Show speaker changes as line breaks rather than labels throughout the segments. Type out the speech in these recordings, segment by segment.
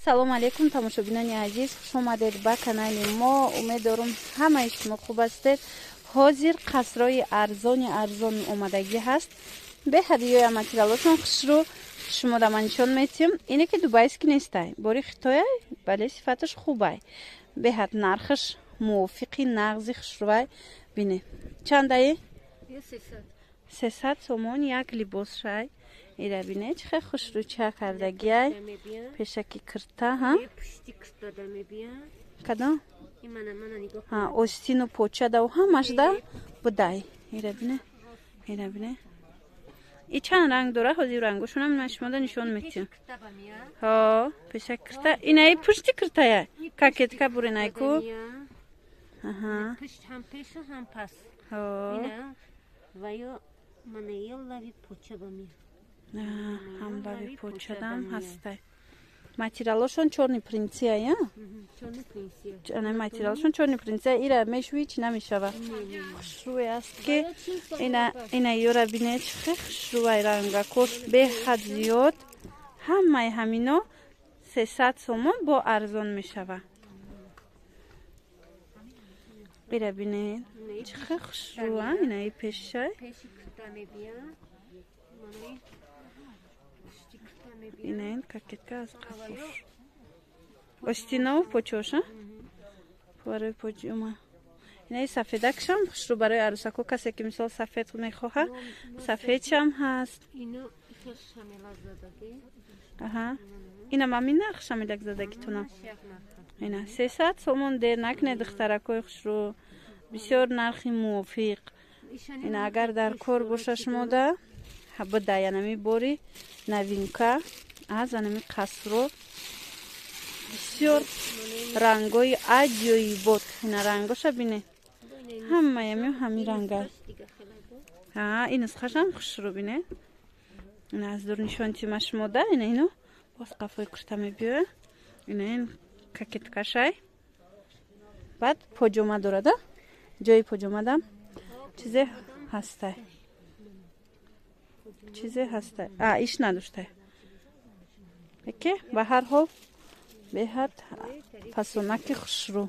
салом алейкум тамошобинони азиз, хуш омадед ба канали мо. Умеддорам ҳамаи шумо хуб ҳастед. ҳозир қасрои арзони арзон омадагӣ ҳаст. беҳадиёя материалошон хушрӯ шумо дама нишон метиҳем. ине ки дубайский нестай, бори хитояй, бале сифаташ хубай. беҳад нархаш мувофиқи нағзи хушрӯвай. бине чандаи 300 сомон як либос шай. ира бине чӣ хел хушрӯча кардагиай. пешаки кирта ҳа кадом остину почада у ҳамаш да будай. ира бине и чанд ранг дора? ҳозир рангошонам шумода нишон метиҳам. ҳо пешак кирта инаи пушти киртая какетка буринайку. аҳа ҳо ҳам лави почадам ҳастай. материалошон чорни принсия материалошон чорни принсия. ира мешуи чи намешава. хушрӯй аст ки ина ёра бине чи хел хушрӯвай рангакош беҳад зиёд. ҳамаи ҳамино 300 сомон бо арзон мешава. ира бине чи хел хушрӯа инаи пешай. Инаин какетка аз қафош остинау почоша барои поҷума. инаи сафедакшам хушрӯ барои арӯсако. касе ки мисол сафед мехоҳад сафедшам ҳаст. аҳа ина мами нарх шамилак задагитунам. ина 300 сомон дер накне духтаракои хушрӯ. бисёр нархи мувофиқ. ина агар дар кор боша шумода будай анами бори новинка аз анами қасро бисёр рангои аҷоибот. ина рангоша бине ҳамаями ҳами ранга. ин нусхашам хушрӯ бине. ина аз дур нишон тима шумода. ина ино боз қафои курта мебиёя. ина ин какеткашай. баъд поҷома дорада. ҷои поҷомадам чизе ҳастай. иш надоштай. оке ба ҳар ҳол беҳад фасонаки хушрӯ.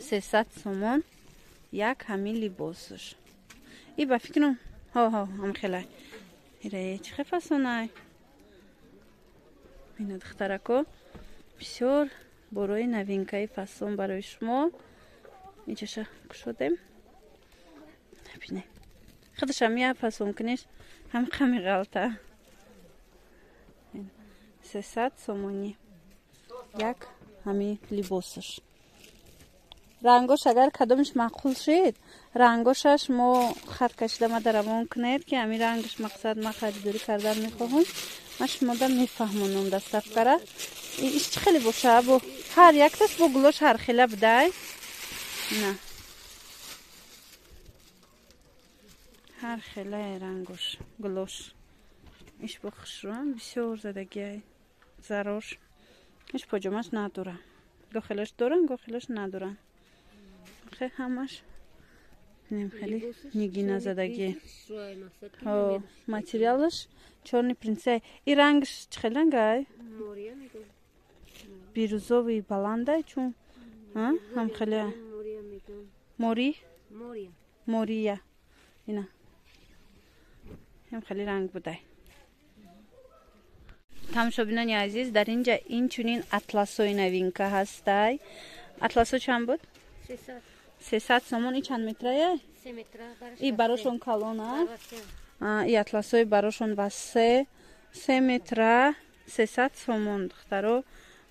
300 сомон як ҳамин либосаш. и ба фикрам ҳамхелай. ира чи хел фасонай. ина духтарако бисёр борои новинкаи фасон барои шумо. инҷаша кушодем. бине худашам я фасон куниш ҳам қами ғалта. 300 сомони як ҳами либосаш. рангош агар кадомиш маъқул шед рангошаш мо хат кашида мадаравон кунед ки ҳами рангаш мақсад ма харидорӣ кардан мехоҳам. ма шумода мефаҳмонам дастафкара. иш чи хеле боша бо ҳар якташ бо гулош ҳархела будай. на ҳар хелаи рангош гулош. иш бо хушрӯам бисёр задагиай зарош. иш поҷомаш надора. гохелаш доран гохелаш надоран. хе ҳамаш бинем хеле нигина задагӣ. материалаш чорни принсия. и рангаш чи хел рангай? бирӯзови баландай чун ҳам хеле мория. ина ҳам хеле ранг будай. тамошобинони азиз, дар инҷа инчунин атласои новинка ҳастай. атласо чанд буд? 300 сомон. и чанд метрая? 3 метра. и барошон калона? и атласои барошон ва 3 метра 300 сомон. духтаро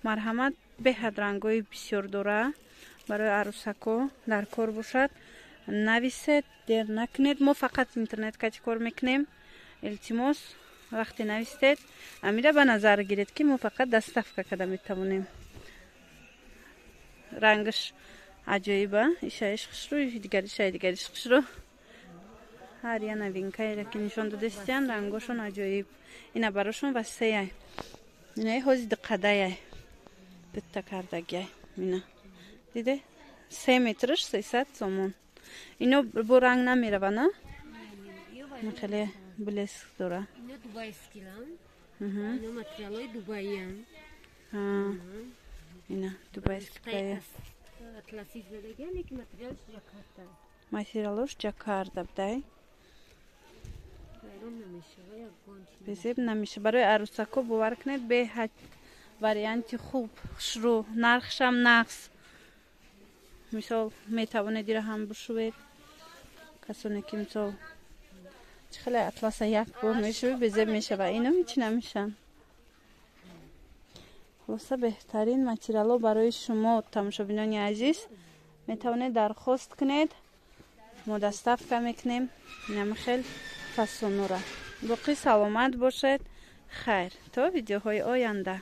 марҳамат. беҳад рангои бисёр дора. барои арӯсако дар кор бошад. нависед, дер накунед. мо фақат интернет качи кор мекунем. илтимос вақте навистед амира ба назар гиред ки мо фақат доставка када метавонем. рангаш аҷоиба. ишаиш хушрӯ дигариш хушрӯ. ҳар я новинкаеро ки нишон додастиян рангошон аҷоиб. ина барошон васеяй. инаи ҳози диқадаяй битта кардагияй. ина диде 3 метраш 300 сомон. ино бо ранг намерава на? хеле блеск дора.
اینا متریالای دبی هم.
اینا دبی
اطلسی زدگی هم که متریالش جاکارتا.
Материалош Джакарта, дай.
Байрон намише, ва як гончи.
Безеб намише. Барои арусако бовар кунед бе варианти хуб, хушрӯ, нархшам нақс. Мисол метавонед ира ҳам бишувед. Касоне ки мисол чӣ хеле атласа як бор мешуви безеб мешава. Ино ҳеч намешан. Хулоса беҳтарин материалҳо барои шумо тамошобинони азиз метавонед дархост кунед. мо доставка мекунем намихел фасонура. Боқӣ саломат бошед. Хайр. То видеоҳои оянда.